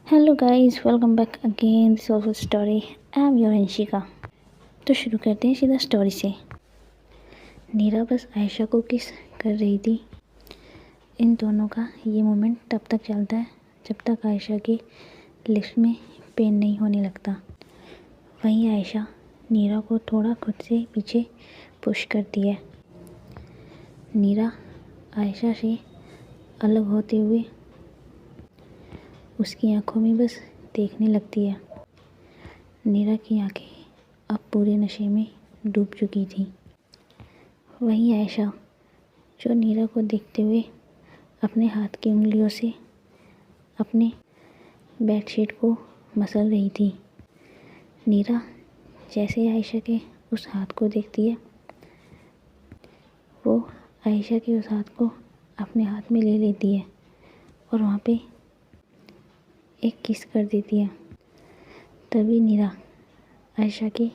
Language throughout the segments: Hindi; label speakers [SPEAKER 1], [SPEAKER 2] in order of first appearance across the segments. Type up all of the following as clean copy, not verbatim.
[SPEAKER 1] Hello guys, welcome back again this also story. I am your Anshika. तो शुरू करते हैं सीधा स्टोरी से। नीरा बस आयशा को किस कर रही थी। इन दोनों का ये मोमेंट तब तक चलता है जब तक आयशा की लिप्स में पेन नहीं होने लगता। वहीं आयशा नीरा को थोड़ा खुद से पीछे पुश करती है। नीरा आयशा से अलग होते हुए उसकी आंखों में बस देखने लगती है। नीरा की आंखें अब पूरे नशे में डूब चुकी थीं। वहीं आयशा जो नीरा को देखते हुए अपने हाथ की उंगलियों से अपने बेडशीट को मसल रही थी। नीरा जैसे आयशा के उस हाथ को देखती है, वो आयशा के उस हाथ को अपने हाथ में ले लेती है और वहाँ पे एक किस कर देती है। तभी नीरा आयशा के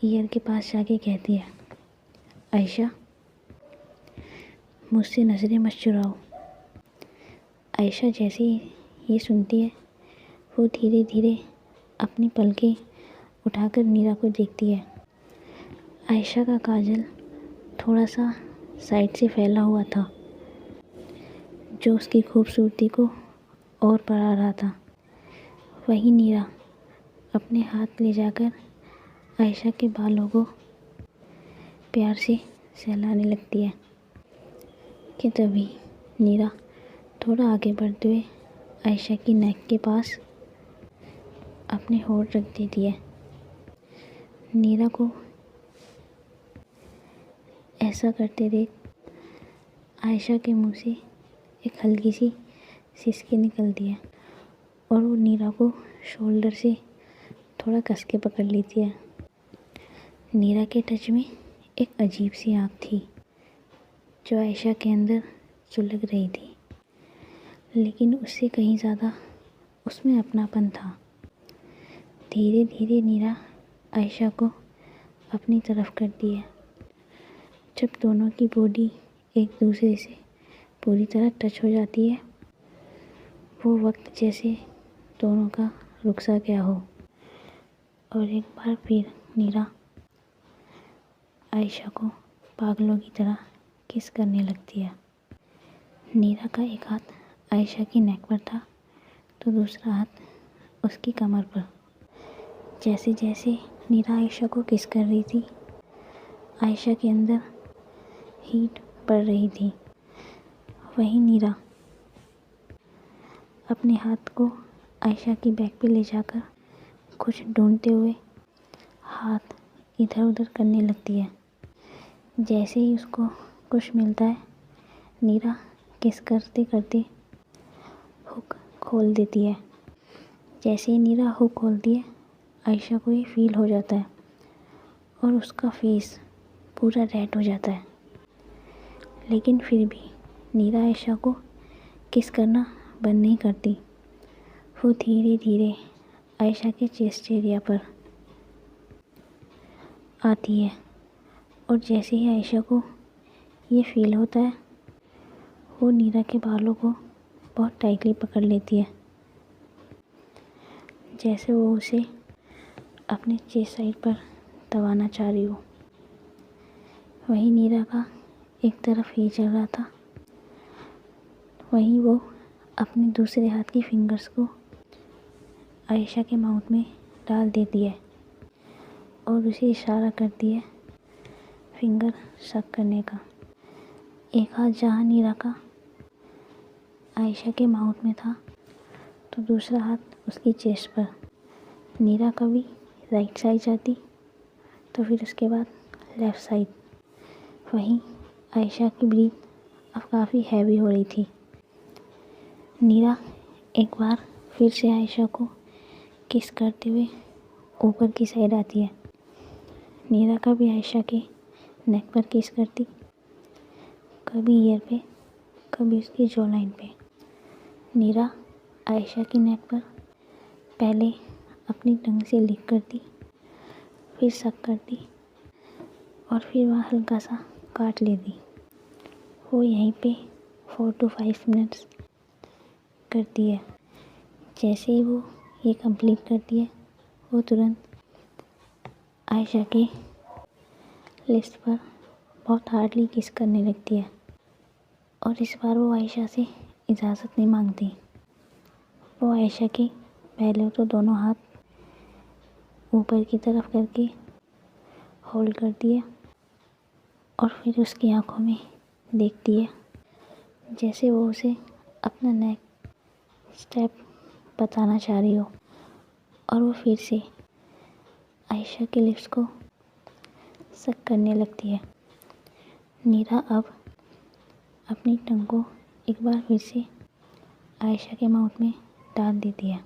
[SPEAKER 1] ईयर के पास जाके कहती है, आयशा मुझसे नज़रें मत चुराओ। आयशा जैसे ही ये सुनती है, वो धीरे धीरे अपनी पलकें उठाकर नीरा को देखती है। आयशा का काजल थोड़ा सा साइड से फैला हुआ था, जो उसकी खूबसूरती को और बढ़ा रहा था। वहीं नीरा अपने हाथ ले जाकर आयशा के बालों को प्यार से सहलाने लगती है कि तभी नीरा थोड़ा आगे बढ़ते हुए आयशा की नेक के पास अपने होंठ रख देती है। नीरा को ऐसा करते देख आयशा के मुंह से एक हल्की सी सिसकी निकलती है और वो नीरा को शोल्डर से थोड़ा कस के पकड़ लेती है। नीरा के टच में एक अजीब सी आँख थी जो आयशा के अंदर सुलग रही थी, लेकिन उससे कहीं ज़्यादा उसमें अपनापन था। धीरे धीरे नीरा आयशा को अपनी तरफ करती है। जब दोनों की बॉडी एक दूसरे से पूरी तरह टच हो जाती है, वो वक्त जैसे दोनों का रुक सा गया हो और एक बार फिर नीरा आयशा को पागलों की तरह किस करने लगती है। नीरा का एक हाथ आयशा की नेक पर था तो दूसरा हाथ उसकी कमर पर। जैसे जैसे नीरा आयशा को किस कर रही थी, आयशा के अंदर हीट बढ़ रही थी। वहीं नीरा अपने हाथ को आयशा की बैक पे ले जाकर कुछ ढूंढते हुए हाथ इधर उधर करने लगती है। जैसे ही उसको कुछ मिलता है, नीरा किस करते करते हुक खोल देती है। जैसे ही नीरा हुक खोलती है, आयशा को ये फील हो जाता है और उसका फेस पूरा रेड हो जाता है। लेकिन फिर भी नीरा आयशा को किस करना बंद नहीं करती। वो धीरे धीरे आयशा के चेस्ट एरिया पर आती है और जैसे ही आयशा को ये फील होता है, वो नीरा के बालों को बहुत टाइटली पकड़ लेती है, जैसे वो उसे अपने चेस्ट साइड पर दबाना चाह रही हो। वहीं नीरा का एक तरफ ये चल रहा था, वहीं वो अपने दूसरे हाथ की फिंगर्स को आयशा के माउथ में डाल देती है और उसे इशारा करती है फिंगर सक करने का। एक हाथ जहाँ नीरा का आयशा के माउथ में था तो दूसरा हाथ उसकी चेस्ट पर। नीरा कभी राइट साइड जाती तो फिर उसके बाद लेफ़्ट साइड। वहीं आयशा की ब्रीथ अब काफ़ी हैवी हो रही थी। नीरा एक बार फिर से आयशा को किस करते हुए ऊपर की साइड आती है। नीरा कभी आयशा के नेक पर किस करती, कभी ईयर पे, कभी उसकी जॉ लाइन पे। नीरा आयशा की नेक पर पहले अपनी टंग से लिक करती, फिर सक करती और फिर वहाँ हल्का सा काट लेती। वो यहीं पे 4 to 5 मिनट्स करती है। जैसे ही वो ये कंप्लीट करती है, वो तुरंत आयशा के लिप्स पर बहुत हार्डली किस करने लगती है। और इस बार वो आयशा से इजाज़त नहीं मांगती। वो आयशा के पहले तो दोनों हाथ ऊपर की तरफ करके होल्ड करती है और फिर उसकी आंखों में देखती है, जैसे वो उसे अपना नेक्स्ट स्टेप बताना चाह रही हो। और वो फिर से आयशा के लिप्स को सक करने लगती है। नीरा अब अपनी टंग को एक बार फिर से आयशा के माउथ में डाल देती है।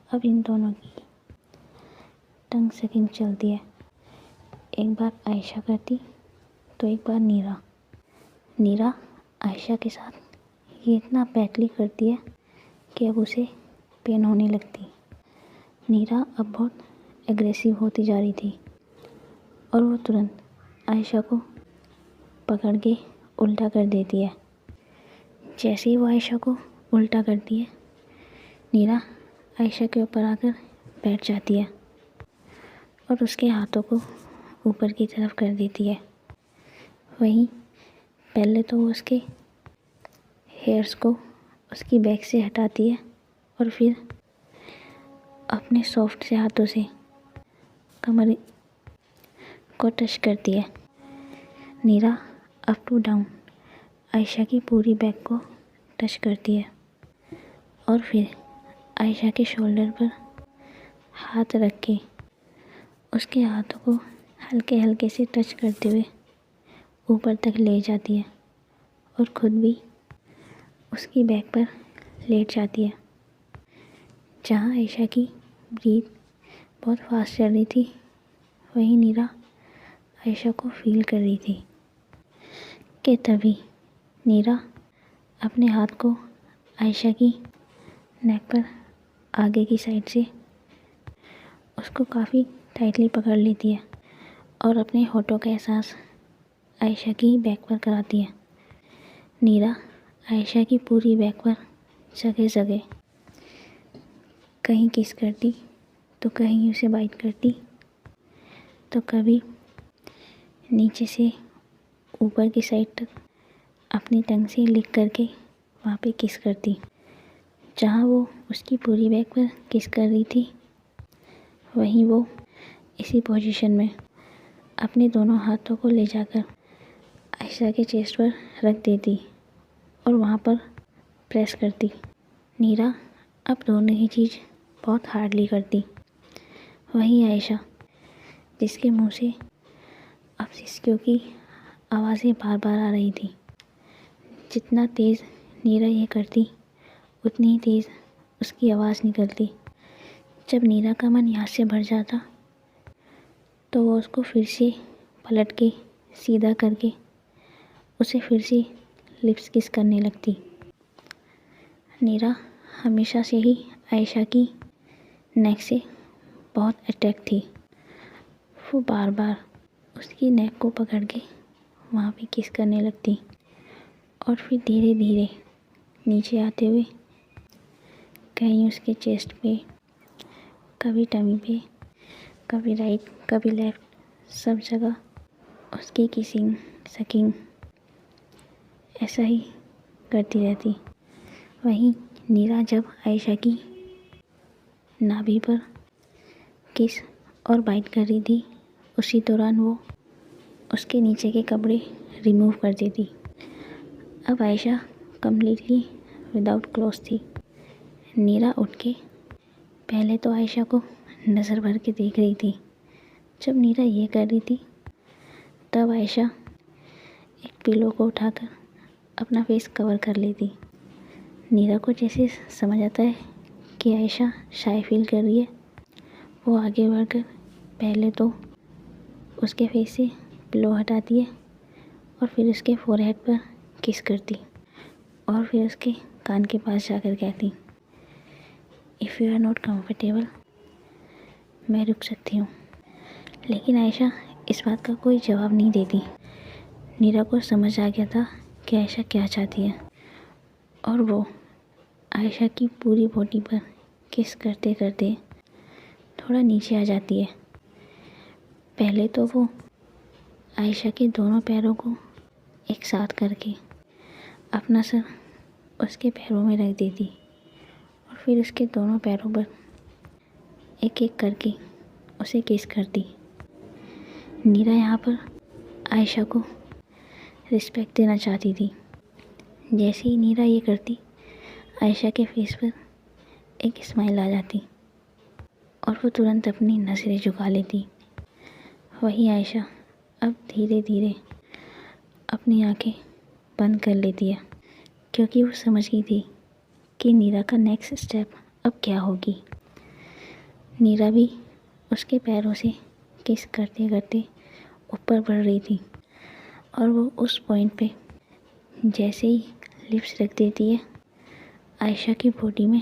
[SPEAKER 1] अब इन दोनों की टंग सकिंग चलती है। एक बार आयशा करती तो एक बार नीरा आयशा के साथ ये इतना बैटली करती है कि अब उसे पेन होने लगती। नीरा अब बहुत एग्रेसिव होती जा रही थी और वो तुरंत आयशा को पकड़ के उल्टा कर देती है। जैसे ही वो आयशा को उल्टा करती है, नीरा आयशा के ऊपर आकर बैठ जाती है और उसके हाथों को ऊपर की तरफ कर देती है। वहीं पहले तो वो उसके हेयर्स को उसकी बैक से हटाती है और फिर अपने सॉफ्ट से हाथों से कमर को टच करती है। नीरा अप टू डाउन आयशा की पूरी बैक को टच करती है और फिर आयशा के शोल्डर पर हाथ रख के उसके हाथों को हल्के हल्के से टच करते हुए ऊपर तक ले जाती है और खुद भी उसकी बैक पर लेट जाती है। जहाँ आयशा की ब्रीथ बहुत फास्ट चल रही थी, वहीं नीरा आयशा को फील कर रही थी कि तभी नीरा अपने हाथ को आयशा की नेक पर आगे की साइड से उसको काफ़ी टाइटली पकड़ लेती है और अपने होठों का एहसास आयशा की बैक पर कराती है। नीरा आयशा की पूरी बैक पर जगह जगह कहीं किस करती तो कहीं उसे बाइट करती, तो कभी नीचे से ऊपर की साइड तक अपनी टंग से लिक करके वहाँ पे किस करती। जहाँ वो उसकी पूरी बैक पर किस कर रही थी, वहीं वो इसी पोजीशन में अपने दोनों हाथों को ले जाकर आयशा के चेस्ट पर रख देती और वहाँ पर प्रेस करती। नीरा अब दोनों ही चीज़ बहुत हार्डली करती। वहीं आयशा, जिसके मुंह से अब सिसकियों की आवाज़ें बार बार आ रही थी, जितना तेज़ नीरा ये करती उतनी ही तेज़ उसकी आवाज़ निकलती। जब नीरा का मन यहाँ से भर जाता तो वो उसको फिर से पलट के सीधा करके उसे फिर से लिप्स किस करने लगती। नीरा हमेशा से ही आयशा की नेक से बहुत अट्रैक्ट थी। वो बार बार उसकी नेक को पकड़ के वहाँ पे किस करने लगती और फिर धीरे धीरे नीचे आते हुए कहीं उसके चेस्ट पे, कभी टमी पे, कभी राइट कभी लेफ़्ट, सब जगह उसकी किसिंग सकिंग ऐसा ही करती रहती। वहीं नीरा जब आयशा की नाभि पर किस और बाइट कर रही थी, उसी दौरान वो उसके नीचे के कपड़े रिमूव कर देती। अब आयशा कम्प्लीटली विदाउट क्लोथ्स थी। नीरा उठ के पहले तो आयशा को नज़र भर के देख रही थी। जब नीरा ये कर रही थी, तब आयशा एक पिलो को उठाकर अपना फेस कवर कर लेती। नीरा को जैसे समझ आता है कि आयशा शाय फील कर रही है, वो आगे बढ़कर पहले तो उसके फेस से पिलो हटाती है और फिर उसके फोरहेड पर किस करती और फिर उसके कान के पास जाकर कहती, if you are not comfortable, मैं रुक सकती हूँ। लेकिन आयशा इस बात का कोई जवाब नहीं देती। नीरा को समझ आ गया था कि आयशा क्या चाहती है और वो आयशा की पूरी बॉडी पर किस करते करते थोड़ा नीचे आ जाती है। पहले तो वो आयशा के दोनों पैरों को एक साथ करके अपना सर उसके पैरों में रख देती और फिर उसके दोनों पैरों पर एक एक करके उसे किस करती। नीरा यहाँ पर आयशा को रिस्पेक्ट देना चाहती थी। जैसे ही नीरा ये करती, आयशा के फेस पर एक स्माइल आ जाती और वो तुरंत अपनी नज़रें झुका लेती। वही आयशा अब धीरे धीरे अपनी आंखें बंद कर लेती है, क्योंकि वो समझ गई थी कि नीरा का नेक्स्ट स्टेप अब क्या होगी। नीरा भी उसके पैरों से किस करते करते ऊपर बढ़ रही थी और वो उस पॉइंट पे जैसे ही लिप्स रख देती है, आयशा की बॉडी में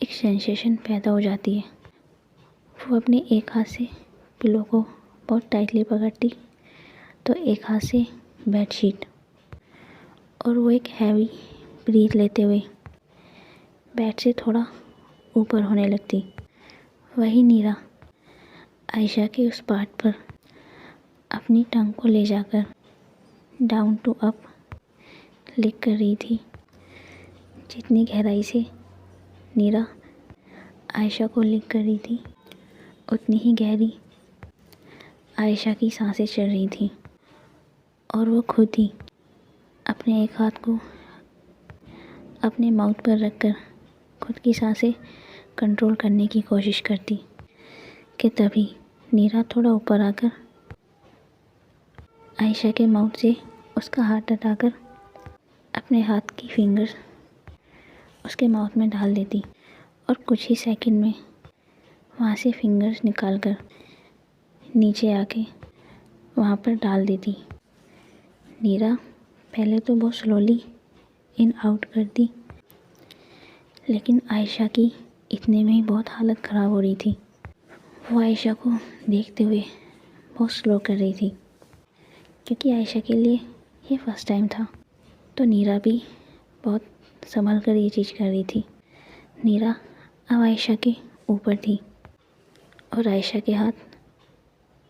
[SPEAKER 1] एक सेंसेशन पैदा हो जाती है। वो अपने एक हाथ से पिलो को बहुत टाइटली पकड़ती तो एक हाथ से बेडशीट, और वो एक हैवी ब्रीथ लेते हुए बेड से थोड़ा ऊपर होने लगती। वही नीरा आयशा के उस पार्ट पर अपनी टंग को ले जाकर डाउन टू अप लिक कर रही थी। जितनी गहराई से नीरा आयशा को लिक कर रही थी, उतनी ही गहरी आयशा की सांसें चल रही थी और वो खुद ही अपने एक हाथ को अपने माउथ पर रखकर खुद की सांसें कंट्रोल करने की कोशिश करती कि तभी नीरा थोड़ा ऊपर आकर आयशा के माउथ से उसका हाथ हटाकर अपने हाथ की फिंगर्स उसके माउथ में डाल देती और कुछ ही सेकंड में वहाँ से फिंगर्स निकालकर नीचे आके वहाँ पर डाल देती। नीरा पहले तो बहुत स्लोली इन आउट करती, लेकिन आयशा की इतने में ही बहुत हालत ख़राब हो रही थी। वो आयशा को देखते हुए बहुत स्लो कर रही थी, क्योंकि आयशा के लिए ये फर्स्ट टाइम था। तो नीरा भी बहुत संभल कर ये चीज़ कर रही थी। नीरा अब आयशा के ऊपर थी और आयशा के हाथ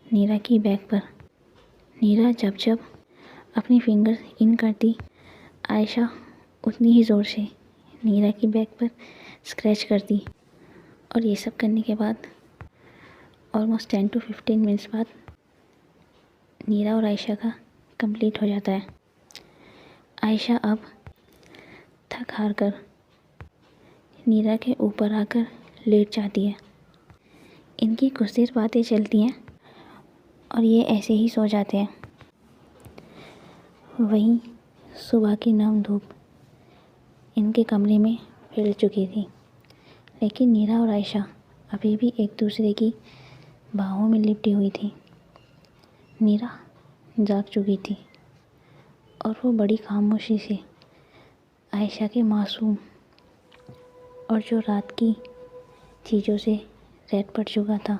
[SPEAKER 1] नीरा की बैक पर। नीरा जब जब अपनी फिंगर इन करती, आयशा उतनी ही ज़ोर से नीरा की बैक पर स्क्रैच करती। और ये सब करने के बाद ऑलमोस्ट 10 to 15 मिनट्स बाद नीरा और आयशा का कंप्लीट हो जाता है। आयशा अब थक हार कर नीरा के ऊपर आकर लेट जाती है। इनकी कुछ देर बातें चलती हैं और ये ऐसे ही सो जाते हैं। वहीं सुबह की नम धूप इनके कमरे में फैल चुकी थी, लेकिन नीरा और आयशा अभी भी एक दूसरे की बाहों में लिपटी हुई थी। नीरा जाग चुकी थी और वो बड़ी खामोशी से आयशा के मासूम और जो रात की चीज़ों से रेत पड़ चुका था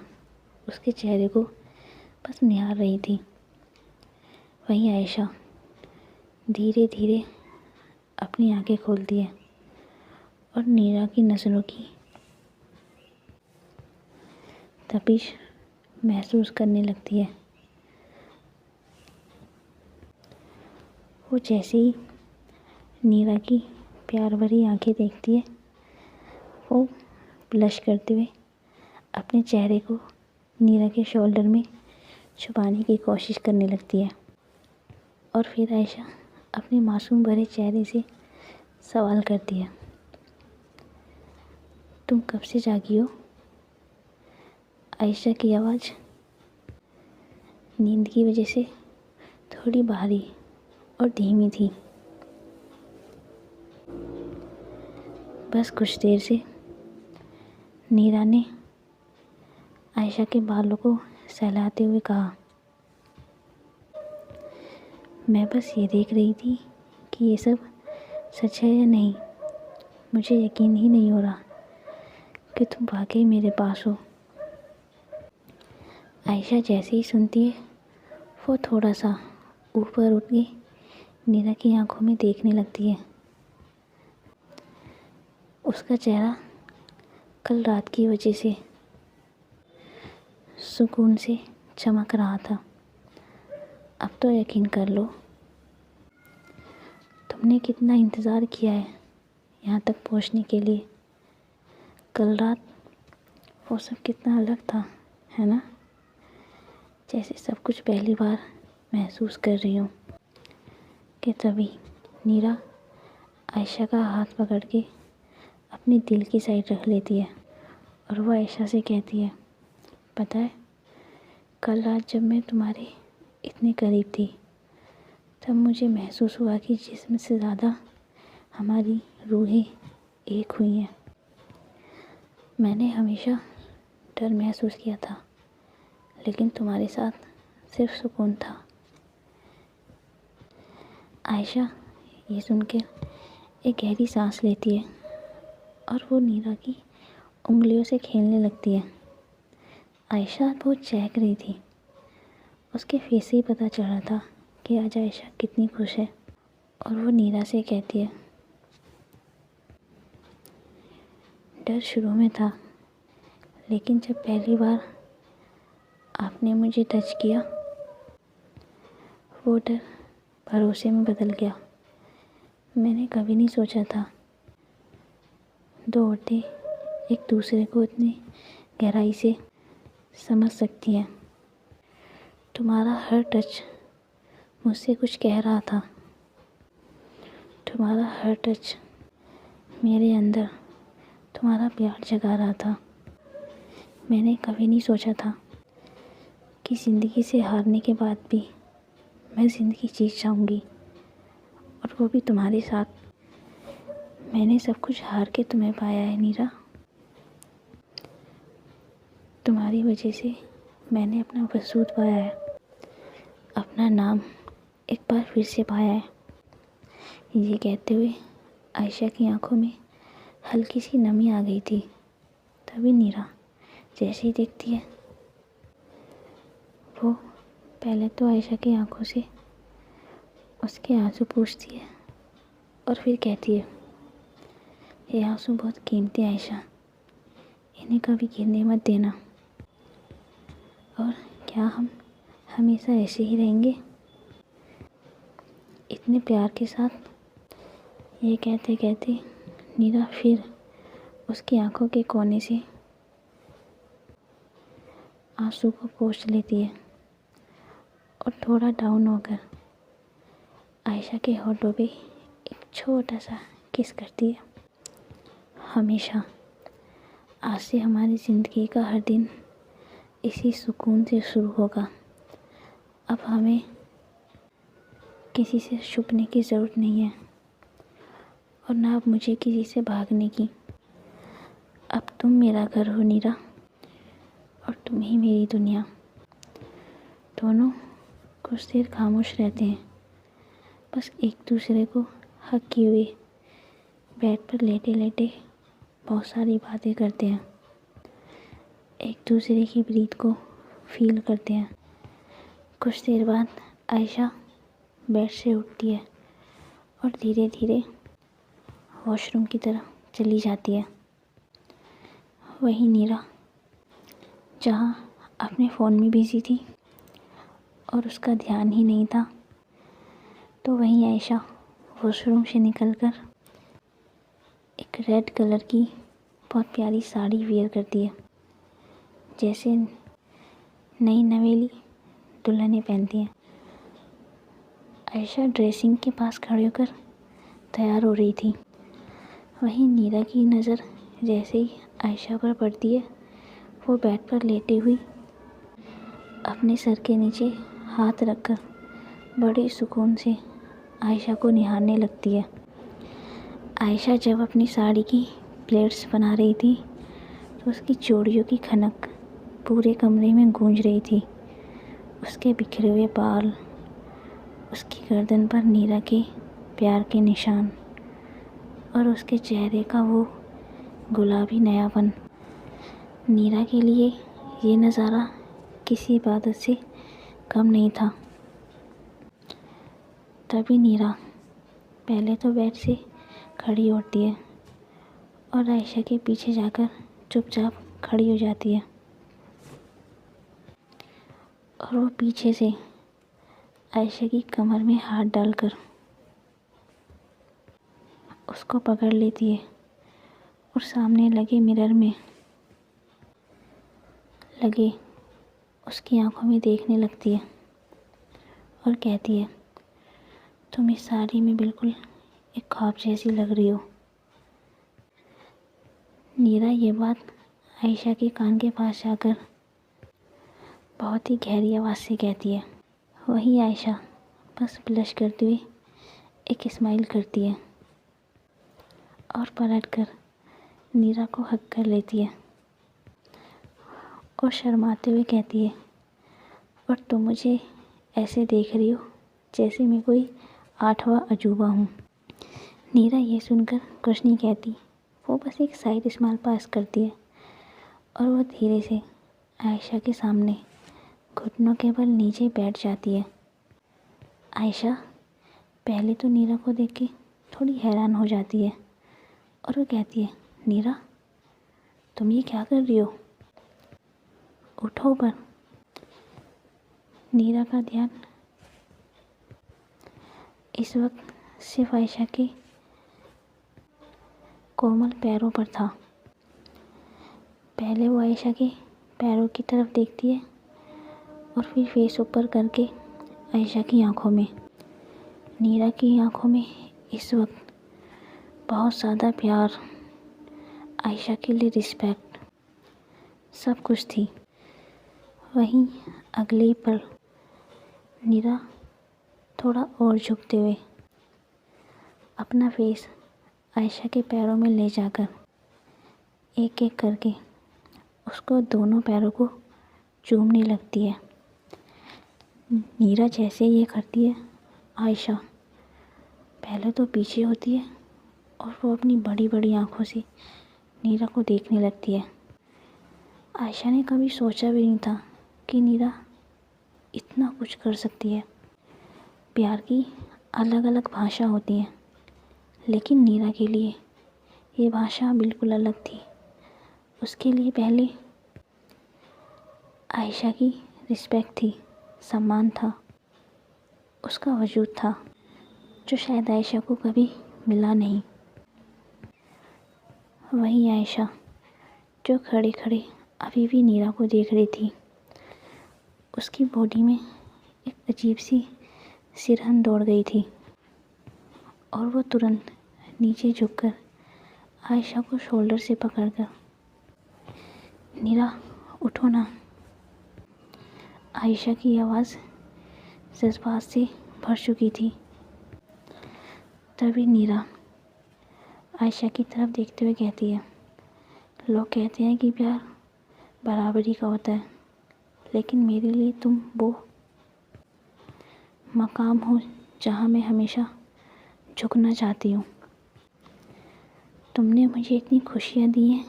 [SPEAKER 1] उसके चेहरे को बस निहार रही थी। वहीं आयशा धीरे धीरे अपनी आंखें खोलती है और नीरा की नज़रों की तपिश महसूस करने लगती है। वो जैसे ही नीरा की प्यार भरी आंखें देखती है, वो ब्लश करते हुए अपने चेहरे को नीरा के शोल्डर में छुपाने की कोशिश करने लगती है। और फिर आयशा अपने मासूम भरे चेहरे से सवाल करती है, तुम कब से जागी हो? आयशा की आवाज़ नींद की वजह से थोड़ी भारी और धीमी थी। बस कुछ देर से नीरा ने आयशा के बालों को सहलाते हुए कहा, मैं बस ये देख रही थी कि ये सब सच है या नहीं। मुझे यकीन ही नहीं हो रहा कि तुम वाकई मेरे पास हो। आयशा जैसे ही सुनती है, वो थोड़ा सा ऊपर उठ के नीरा की आंखों में देखने लगती है। उसका चेहरा कल रात की वजह से सुकून से चमक रहा था। अब तो यकीन कर लो, तुमने कितना इंतज़ार किया है यहाँ तक पहुँचने के लिए। कल रात वो सब कितना अलग था, है ना? जैसे सब कुछ पहली बार महसूस कर रही हूँ। कि तभी नीरा आयशा का हाथ पकड़ के अपने दिल की साइड रख लेती है और वो आयशा से कहती है, पता है, कल रात जब मैं तुम्हारे इतने करीब थी तब मुझे महसूस हुआ कि जिस्म से ज़्यादा हमारी रूहें एक हुई हैं। मैंने हमेशा डर महसूस किया था, लेकिन तुम्हारे साथ सिर्फ सुकून था। आयशा ये सुनकर एक गहरी सांस लेती है और वो नीरा की उंगलियों से खेलने लगती है। आयशा बहुत चहक रही थी। उसके फेस से ही पता चल रहा था कि आज आयशा कितनी खुश है। और वो नीरा से कहती है, डर शुरू में था, लेकिन जब पहली बार आपने मुझे टच किया, वो डर भरोसे में बदल गया। मैंने कभी नहीं सोचा था दो औरतें एक दूसरे को इतनी गहराई से समझ सकती हैं। तुम्हारा हर टच मुझसे कुछ कह रहा था। तुम्हारा हर टच मेरे अंदर तुम्हारा प्यार जगा रहा था। मैंने कभी नहीं सोचा था कि ज़िंदगी से हारने के बाद भी मैं ज़िंदगी जीत जाऊंगी, और वो भी तुम्हारे साथ। मैंने सब कुछ हार के तुम्हें पाया है नीरा। तुम्हारी वजह से मैंने अपना वजूद पाया है, अपना नाम एक बार फिर से पाया है। ये कहते हुए आयशा की आंखों में हल्की सी नमी आ गई थी। तभी नीरा जैसे ही देखती है, वो पहले तो आयशा की आंखों से उसके आंसू पूछती है और फिर कहती है, ये आंसू बहुत कीमती है आयशा, इन्हें कभी गिरने मत देना। और क्या हम हमेशा ऐसे ही रहेंगे? इतने प्यार के साथ ये कहते कहते नीरा फिर उसकी आंखों के कोने से आंसू को पोंछ लेती है और थोड़ा डाउन होकर आयशा के होठों पे एक छोटा सा किस करती है। हमेशा आज से हमारी ज़िंदगी का हर दिन इसी सुकून से शुरू होगा। अब हमें किसी से छुपने की ज़रूरत नहीं है, और ना अब मुझे किसी से भागने की। अब तुम मेरा घर हो नीरा, और तुम ही मेरी दुनिया। दोनों कुछ देर खामोश रहते हैं, बस एक दूसरे को हक किए हुए बेड पर लेटे लेटे बहुत सारी बातें करते हैं। एक दूसरे की ब्रीथ को फील करते हैं। कुछ देर बाद आयशा बेड से उठती है और धीरे धीरे वॉशरूम की तरफ चली जाती है। वहीं नीरा जहाँ अपने फ़ोन में बिज़ी थी और उसका ध्यान ही नहीं था, तो वहीं आयशा वॉशरूम से निकलकर एक रेड कलर की बहुत प्यारी साड़ी वेयर करती है, जैसे नई नवेली दुल्हनें पहनती हैं। आयशा ड्रेसिंग के पास खड़े होकर तैयार हो रही थी। वहीं नीरा की नज़र जैसे ही आयशा पर पड़ती है, वो बेड पर लेटे हुई अपने सर के नीचे हाथ रखकर बड़े सुकून से आयशा को निहारने लगती है। आयशा जब अपनी साड़ी की प्लेट्स बना रही थी, तो उसकी चूड़ियों की खनक पूरे कमरे में गूंज रही थी। उसके बिखरे हुए बाल, उसकी गर्दन पर नीरा के प्यार के निशान, और उसके चेहरे का वो गुलाबी नयापन। नीरा के लिए ये नज़ारा किसी इबादत से कम नहीं था। तभी नीरा पहले तो बेड से खड़ी होती है और आयशा के पीछे जाकर चुपचाप खड़ी हो जाती है और वो पीछे से आयशा की कमर में हाथ डालकर उसको पकड़ लेती है और सामने लगे मिरर में लगे उसकी आंखों में देखने लगती है और कहती है, तुम इस साड़ी में बिल्कुल एक ख्वाब जैसी लग रही हो। नीरा ये बात आयशा के कान के पास जाकर बहुत ही गहरी आवाज़ से कहती है। वही आयशा बस ब्लश करते हुए एक स्माइल करती है और पलटकर नीरा को हग कर लेती है और शर्माते हुए कहती है, और तुम मुझे ऐसे देख रही हो जैसे मैं कोई 8वां अजूबा हूँ। नीरा ये सुनकर कुछ नहीं कहती, वो बस एक साइड स्माइल पास करती है और वो धीरे से आयशा के सामने घुटनों के बल नीचे बैठ जाती है। आयशा पहले तो नीरा को देख के थोड़ी हैरान हो जाती है और वो कहती है, नीरा तुम ये क्या कर रही हो, उठो। पर नीरा का ध्यान इस वक्त सिर्फ आयशा के कोमल पैरों पर था। पहले वो आयशा के पैरों की तरफ देखती है और फिर फेस ऊपर करके आयशा की आंखों में। नीरा की आंखों में इस वक्त बहुत ज़्यादा प्यार, आयशा के लिए रिस्पेक्ट, सब कुछ थी। वहीं अगले ही पल नीरा थोड़ा और झुकते हुए अपना फेस आयशा के पैरों में ले जाकर एक एक करके उसको दोनों पैरों को चूमने लगती है। नीरा जैसे ये करती है, आयशा पहले तो पीछे होती है और वो अपनी बड़ी बड़ी आंखों से नीरा को देखने लगती है। आयशा ने कभी सोचा भी नहीं था कि नीरा इतना कुछ कर सकती है। प्यार की अलग अलग भाषा होती हैं, लेकिन नीरा के लिए ये भाषा बिल्कुल अलग थी। उसके लिए पहले आयशा की रिस्पेक्ट थी, सम्मान था, उसका वजूद था, जो शायद आयशा को कभी मिला नहीं। वही आयशा जो खड़े खड़े अभी भी नीरा को देख रही थी, उसकी बॉडी में एक अजीब सी सिरहन दौड़ गई थी और वो तुरंत नीचे झुककर आयशा को शोल्डर से पकड़कर, नीरा उठो ना। आयशा की आवाज़ जज्बात से भर चुकी थी। तभी नीरा आयशा की तरफ देखते हुए कहती है, लोग कहते हैं कि प्यार बराबरी का होता है, लेकिन मेरे लिए तुम वो मकाम हो जहाँ मैं हमेशा झुकना चाहती हूँ। तुमने मुझे इतनी खुशियाँ दी हैं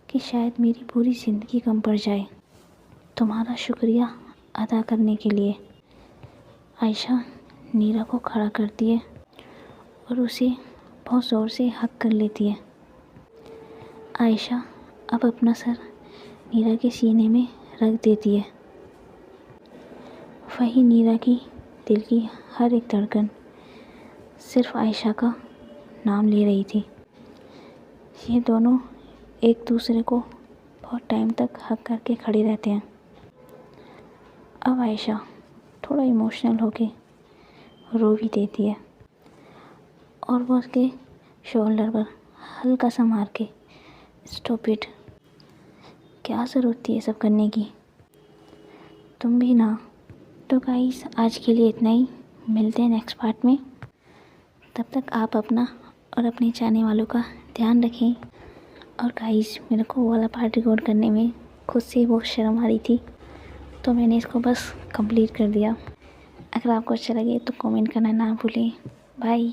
[SPEAKER 1] कि शायद मेरी पूरी ज़िंदगी कम पड़ जाए तुम्हारा शुक्रिया अदा करने के लिए। आयशा नीरा को खड़ा करती है और उसे बहुत ज़ोर से हग कर लेती है। आयशा अब अपना सर नीरा के सीने में रख देती है। वही नीरा की दिल की हर एक धड़कन सिर्फ आयशा का नाम ले रही थी। ये दोनों एक दूसरे को बहुत टाइम तक हग करके खड़े रहते हैं। अब आयशा थोड़ा इमोशनल होके रो भी देती है और वो उसके शोल्डर पर हल्का सा मार के, स्टॉप इट, क्या ज़रूरत थी ये सब करने की, तुम भी ना। तो गाइस आज के लिए इतना ही, मिलते हैं नेक्स्ट पार्ट में। तब तक आप अपना और अपने चाहने वालों का ध्यान रखें। और गाइस मेरे को वो वाला पार्ट रिकॉर्ड करने में खुद से बहुत शर्म आ रही थी, तो मैंने इसको बस कंप्लीट कर दिया। अगर आपको अच्छा लगे तो कमेंट करना ना भूलें। बाय।